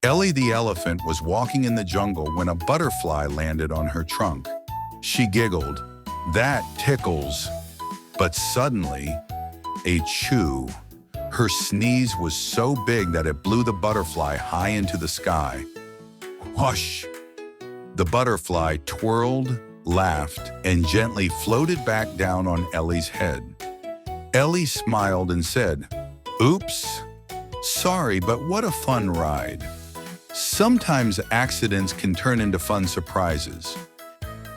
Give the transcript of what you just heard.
Ellie the elephant was walking in the jungle when a butterfly landed on her trunk. She giggled, "That tickles." But suddenly, achoo! Her sneeze was so big that it blew the butterfly high into the sky. Whoosh! The butterfly twirled, laughed, and gently floated back down on Ellie's head. Ellie smiled and said, "Oops, sorry, but what a fun ride." Sometimes accidents can turn into fun surprises.